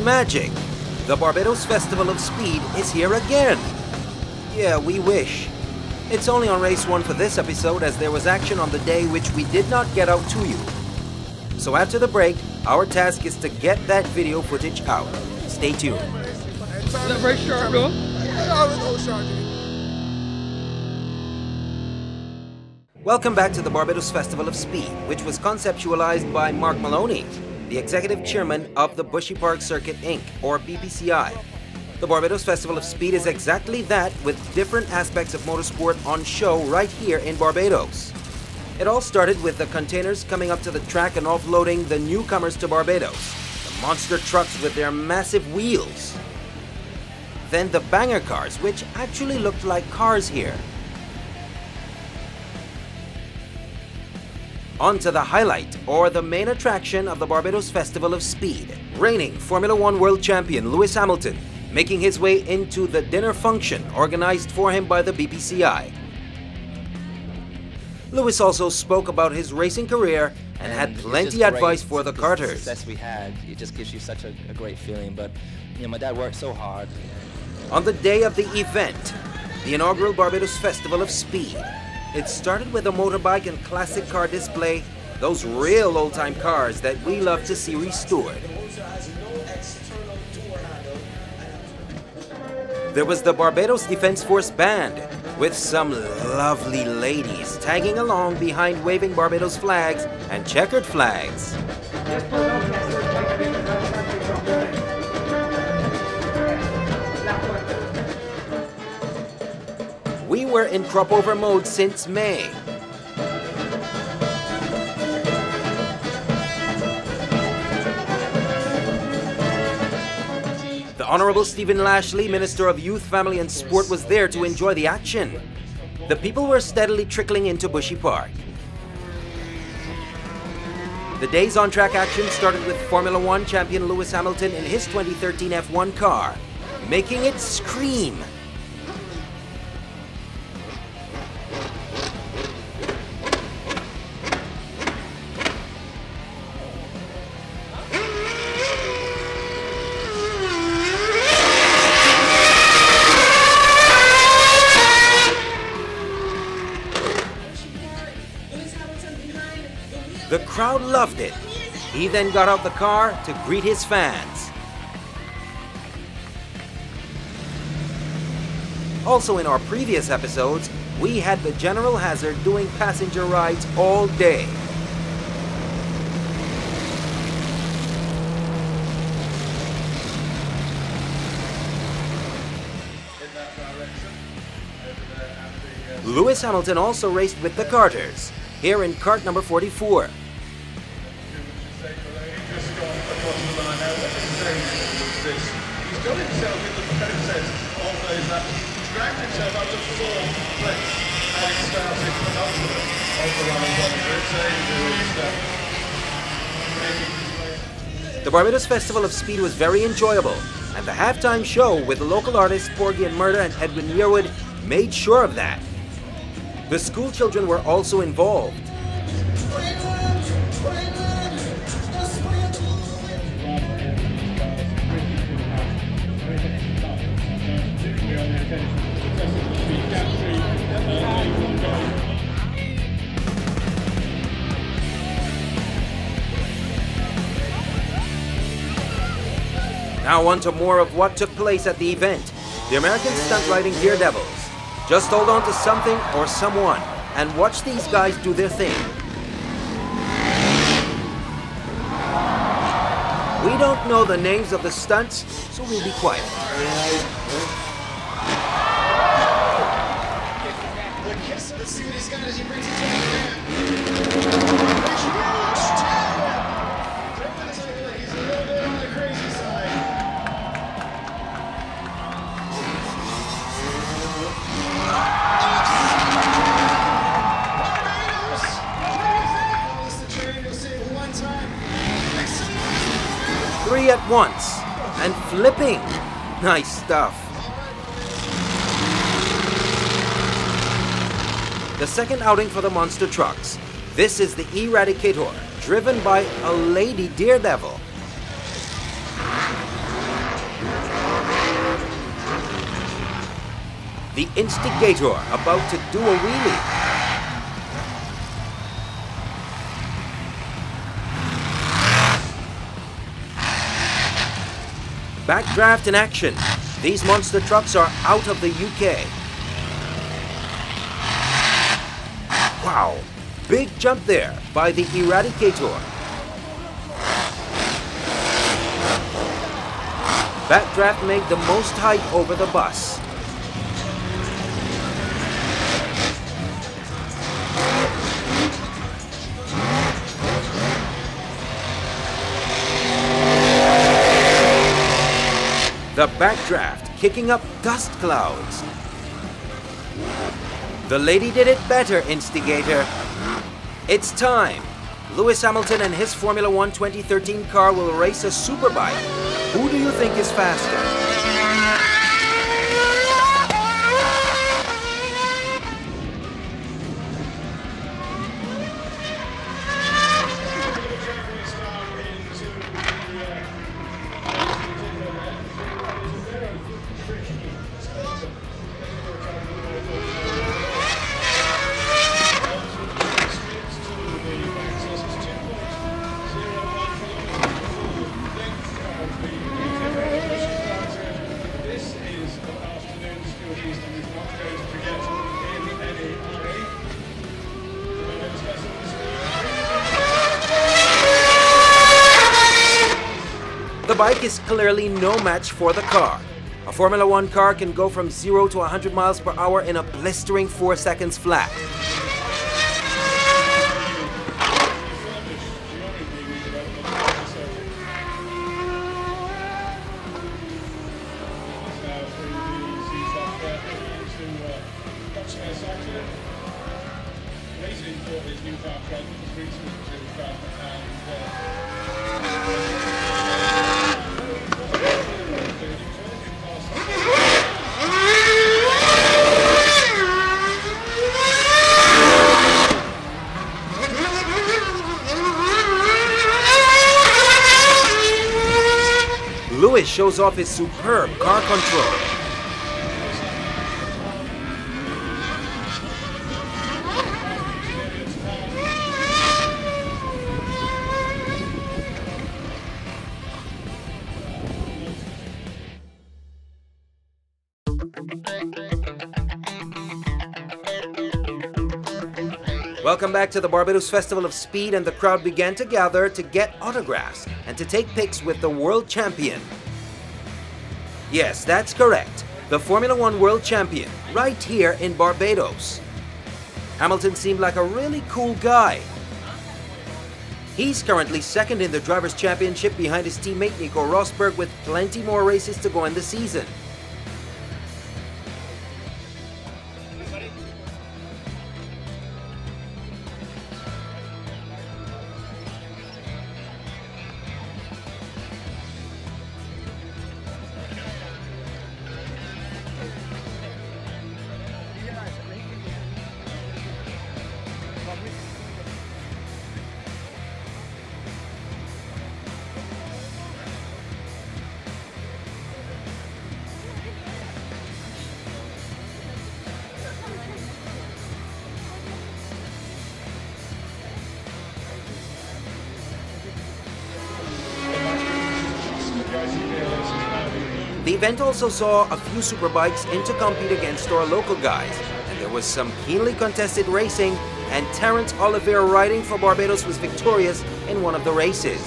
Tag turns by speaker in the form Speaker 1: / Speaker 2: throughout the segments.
Speaker 1: magic! The Barbados Festival of Speed is here again! Yeah, we wish. It's only on race 1 for this episode, as there was action on the day which we did not get out to you. So after the break, our task is to get that video footage out. Stay tuned.
Speaker 2: Is that very sharp though?
Speaker 1: Welcome back to the Barbados Festival of Speed, which was conceptualized by Mark Maloney, the executive chairman of the Bushy Park Circuit Inc., or BPCI. The Barbados Festival of Speed is exactly that, with different aspects of motorsport on show right here in Barbados. It all started with the containers coming up to the track and offloading the newcomers to Barbados, the monster trucks with their massive wheels. Then the banger cars, which actually looked like cars here. On to the highlight, or the main attraction of the Barbados Festival of Speed. Reigning Formula One World Champion Lewis Hamilton, making his way into the dinner function organized for him by the BPCI. Lewis also spoke about his racing career and had plenty of advice for the karters.
Speaker 3: The success we had, it just gives you such a great feeling, but you know, my dad worked so hard.
Speaker 1: On the day of the event, the inaugural Barbados Festival of Speed, it started with a motorbike and classic car display, those real old-time cars that we love to see restored. There was the Barbados Defense Force Band, with some lovely ladies tagging along behind waving Barbados flags and checkered flags. We were in crop over mode since May. The Honorable Stephen Lashley, Minister of Youth, Family and Sport, was there to enjoy the action. The people were steadily trickling into Bushy Park. The day's on-track action started with Formula One champion Lewis Hamilton in his 2013 F1 car, making it scream. The crowd loved it. He then got out the car to greet his fans. Also in our previous episodes, we had the General Hazard doing passenger rides all day. Lewis Hamilton also raced with the karters, here in kart number 44.
Speaker 4: He's got himself in the process of those laps. He's dragged himself up to 4 flips, having started penultimate of the run.
Speaker 1: The Barbados Festival of Speed was very enjoyable, and the halftime show with the local artists Porgy and Murder and Edwin Yearwood made sure of that. The school children were also involved. Now on to more of what took place at the event. The American stunt riding Daredevils. Just hold on to something or someone and watch these guys do their thing. We don't know the names of the stunts, so we'll be quiet.
Speaker 4: Let's see what he's got as he brings it to the ground. He's a little bit on the crazy side.
Speaker 1: Three at once, and flipping. Nice stuff. The second outing for the monster trucks. This is the Eradicator, driven by a lady Daredevil. The Instigator about to do a wheelie. Backdraft in action. These monster trucks are out of the UK. Wow, big jump there by the Eradicator. Backdraft made the most height over the bus. The backdraft kicking up dust clouds. The lady did it better, Instigator. It's time. Lewis Hamilton and his Formula 1 2013 car will race a superbike. Who do you think is faster? The bike is clearly no match for the car. A Formula 1 car can go from 0 to 100 miles per hour in a blistering 4 seconds flat. Lewis shows off his superb car control. Welcome back to the Barbados Festival of Speed, and the crowd began to gather to get autographs and to take pics with the world champion. Yes, that's correct. The Formula 1 world champion, right here in Barbados. Hamilton seemed like a really cool guy. He's currently second in the Drivers' Championship behind his teammate Nico Rosberg, with plenty more races to go in the season. The event also saw a few superbikes in to compete against our local guys, and there was some keenly contested racing, and Terence Oliveira riding for Barbados was victorious in one of the races.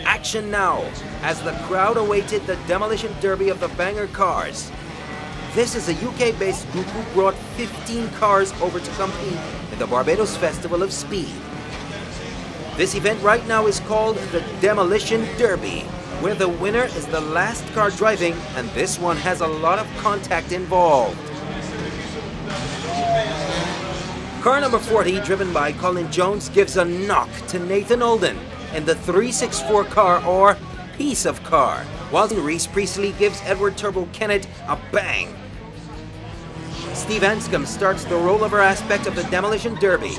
Speaker 1: Action now, as the crowd awaited the demolition derby of the banger cars. This is a UK-based group who brought 15 cars over to compete in the Barbados Festival of Speed. This event right now is called the Demolition Derby. where the winner is the last car driving, and this one has a lot of contact involved. Car number 40, driven by Colin Jones, gives a knock to Nathan Olden in the 364 car, or piece of car, while Reese Priestley gives Edward Turbo Kennett a bang. Steve Anscombe starts the rollover aspect of the Demolition Derby.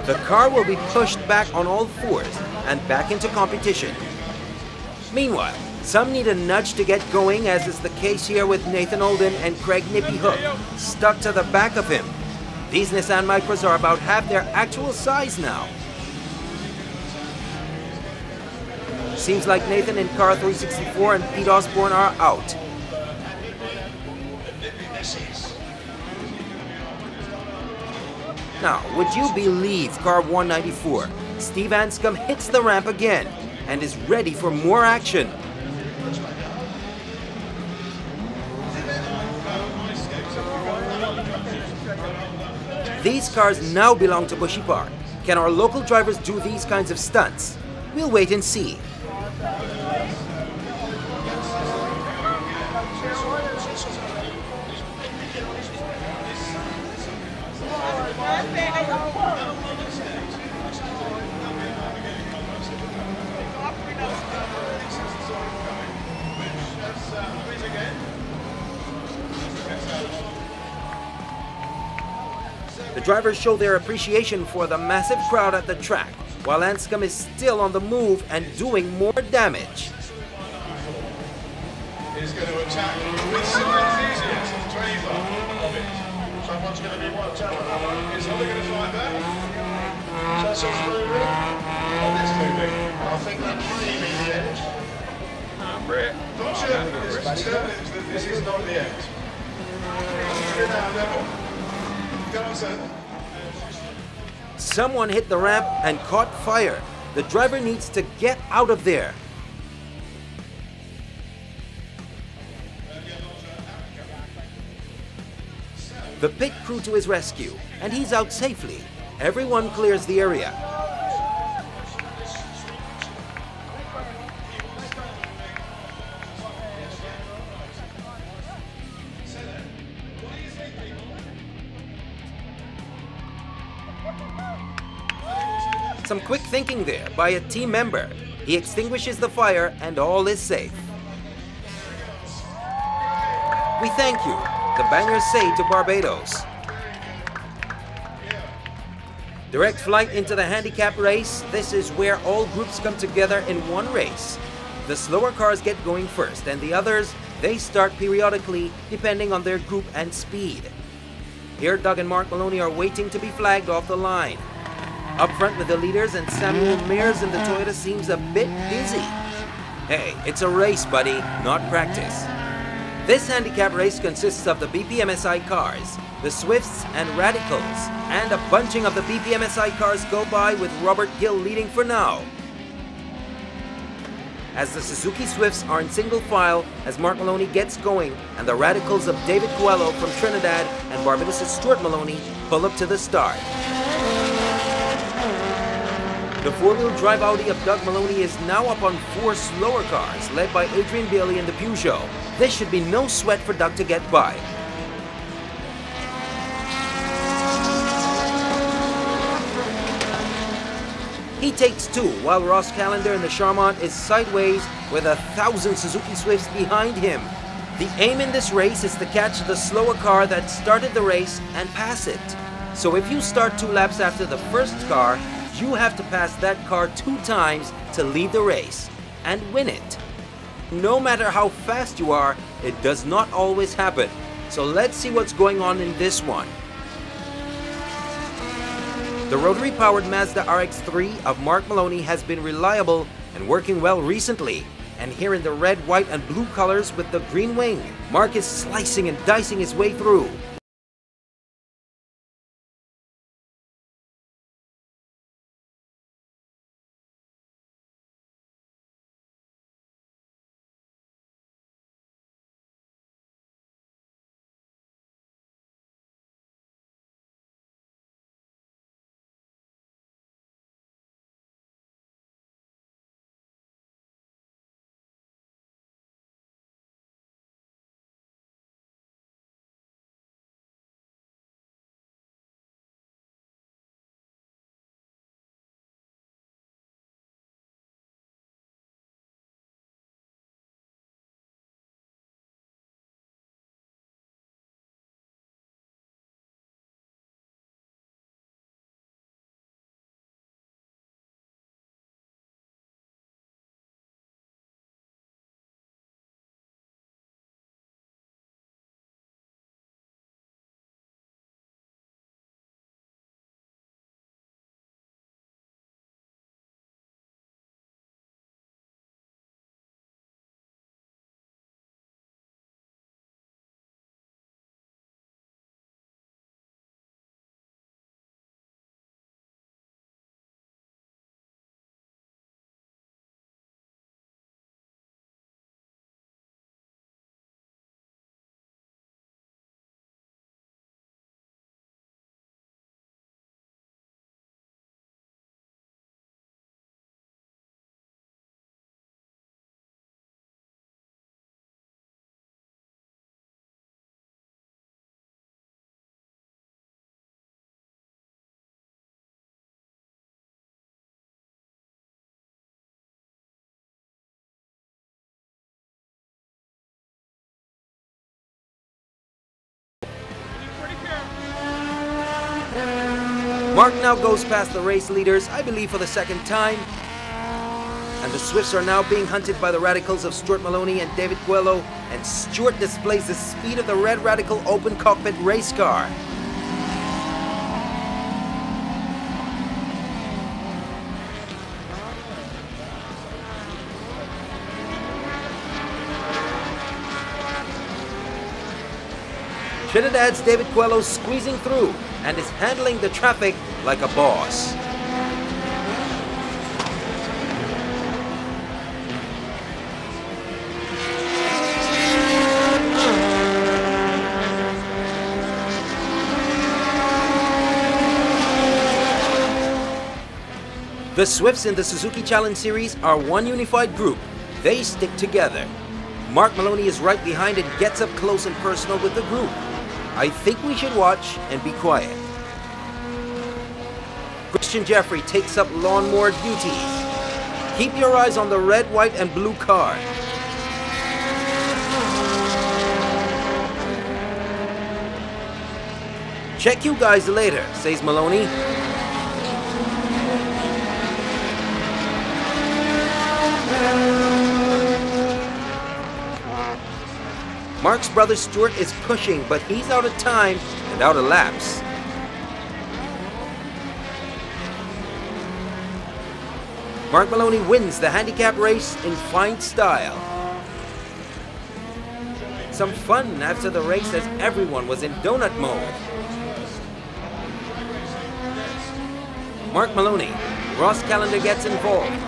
Speaker 1: The car will be pushed back on all fours and back into competition. Meanwhile, some need a nudge to get going, as is the case here with Nathan Olden and Craig Nippy Hook, stuck to the back of him. These Nissan Micras are about half their actual size now. Seems like Nathan in car 364 and Pete Osborne are out. Now, would you believe car 194? Steve Anscombe hits the ramp again and is ready for more action. These cars now belong to Bushy Park. Can our local drivers do these kinds of stunts? We'll wait and see. The drivers show their appreciation for the massive crowd at the track, while Anscombe is still on the move and doing more damage.
Speaker 4: He's going to attack with some enthusiasm, Draver of it. Someone's going to be worked out. Is Holly going to fly back? That's what's moving. Oh, it's moving. I think that may be the end. Conservatives that this is not the end. Go on, sir.
Speaker 1: Someone hit the ramp and caught fire. The driver needs to get out of there. The pit crew to his rescue, and he's out safely. Everyone clears the area. Some quick thinking there by a team member. He extinguishes the fire and all is safe. We thank you, the Bangers say to Barbados. Direct flight into the handicap race. This is where all groups come together in one race. The slower cars get going first, and the others, they start periodically depending on their group and speed. Here Doug and Mark Maloney are waiting to be flagged off the line. Up front with the leaders, and Samuel Mears in the Toyota seems a bit dizzy. Hey, it's a race, buddy, not practice. This handicap race consists of the BPMSI cars, the Swifts and Radicals, and a bunching of the BPMSI cars go by with Robert Gill leading for now. As the Suzuki Swifts are in single file as Mark Maloney gets going, and the Radicals of David Coelho from Trinidad and Barbados' Stuart Maloney pull up to the start. The four-wheel drive Audi of Doug Maloney is now up on four slower cars, led by Adrian Bailey in the Peugeot. This should be no sweat for Doug to get by. He takes two, while Ross Callender in the Charmant is sideways with 1,000 Suzuki Swifts behind him. The aim in this race is to catch the slower car that started the race and pass it. So if you start 2 laps after the first car, you have to pass that car 2 times to lead the race and win it. No matter how fast you are, it does not always happen. So let's see what's going on in this one. The rotary-powered Mazda RX-3 of Mark Maloney has been reliable and working well recently. And here in the red, white, and blue colors with the green wing, Mark is slicing and dicing his way through. Mark now goes past the race leaders, I believe for the second time. And the Swifts are now being hunted by the Radicals of Stuart Maloney and David Coelho, and Stuart displays the speed of the Red Radical open cockpit race car. Trinidad's David Coelho squeezing through and is handling the traffic like a boss. The Swifts in the Suzuki Challenge Series are one unified group. They stick together. Mark Maloney is right behind and gets up close and personal with the group. I think we should watch and be quiet. Christian Jeffrey takes up lawnmower duties. Keep your eyes on the red, white, and blue car. Check you guys later, says Maloney. Mark's brother Stuart is pushing, but he's out of time and out of laps. Mark Maloney wins the handicap race in fine style. Some fun after the race as everyone was in donut mode. Mark Maloney, Ross Callender gets involved.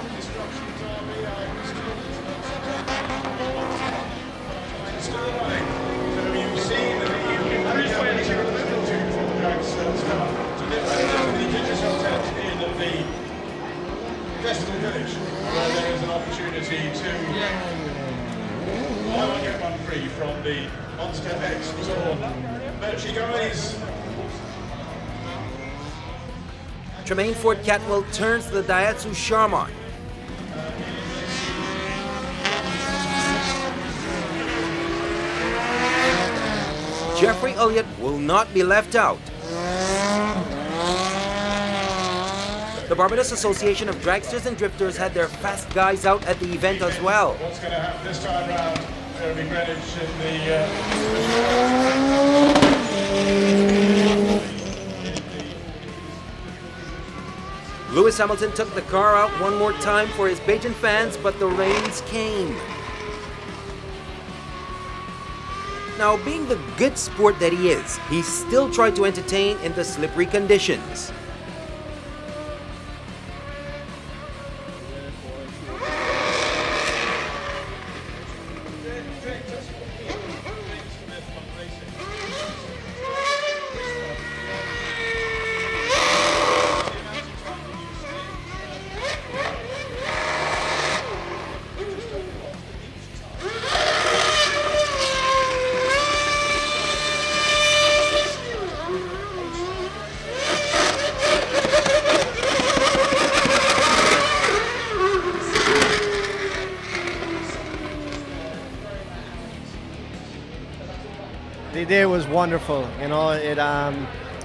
Speaker 4: Festival Village, where there is an opportunity to buy one get one free from the Monster X store merchandise.
Speaker 1: Tremaine Ford Catwell turns the Daihatsu Charmant. Jeffrey Elliott will not be left out. The Barbados Association of Dragsters and Drifters had their fast guys out at the event as well.
Speaker 4: What's going to happen this time round? There will be Greenwich in the...
Speaker 1: Lewis Hamilton took the car out one more time for his Bajan fans, but the rains came. Now, being the good sport that he is, he still tried to entertain in the slippery conditions.
Speaker 5: The day was wonderful, you know.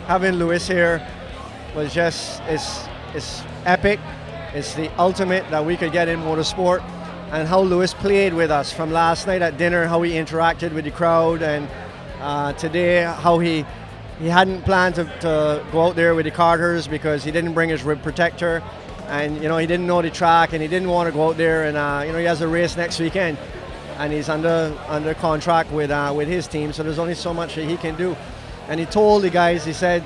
Speaker 5: Having Lewis here was just it's epic. It's the ultimate that we could get in motorsport, and how Lewis played with us from last night at dinner, how he interacted with the crowd, and today how he hadn't planned to go out there with the karters because he didn't bring his rib protector, and you know he didn't know the track and he didn't want to go out there, and you know he has a race next weekend. And he's under contract with his team, so there's only so much that he can do. And he told the guys, he said,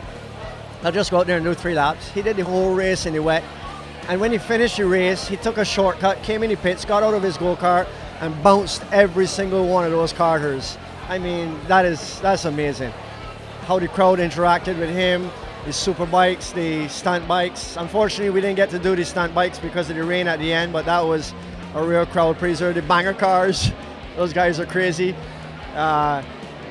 Speaker 5: I'll just go out there and do 3 laps. He did the whole race in the wet. And when he finished the race, he took a shortcut, came in the pits, got out of his go-kart, and bounced every single one of those karters. I mean, that's amazing. How the crowd interacted with him, the super bikes, the stunt bikes. Unfortunately, we didn't get to do the stunt bikes because of the rain at the end, but that was a real crowd pleaser. The banger cars, those guys are crazy.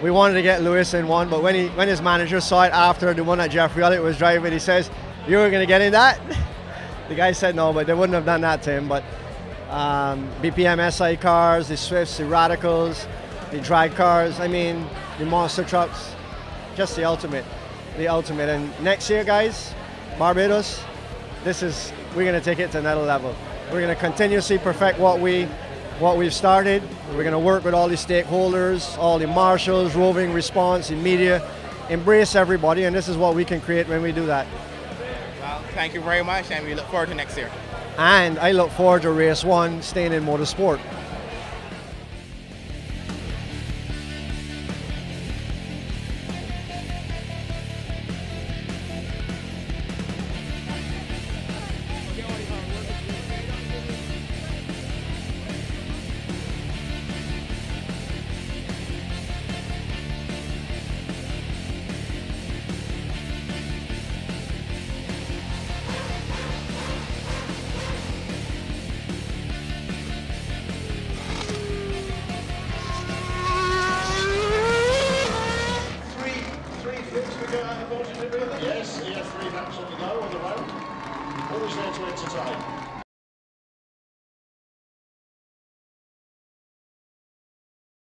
Speaker 5: We wanted to get Lewis in one, but when his manager saw it after the one that Jeffrey Elliott was driving, he says, "You were going to get in that?" The guy said no, but they wouldn't have done that to him. But BPM SI cars, the Swifts, the Radicals, the drag cars, I mean, the monster trucks, just the ultimate. And next year, guys, Barbados, we're going to take it to another level. We're going to continuously perfect what we've started. We're going to work with all the stakeholders, all the marshals, roving response, the media, embrace everybody, and this is what we can create when we do that.
Speaker 6: Well, thank you very much, and we look forward to next year.
Speaker 5: And I look forward to race 1, staying in motorsport.
Speaker 4: Yes, he has 3 laps on the go on the road. Always there to entertain.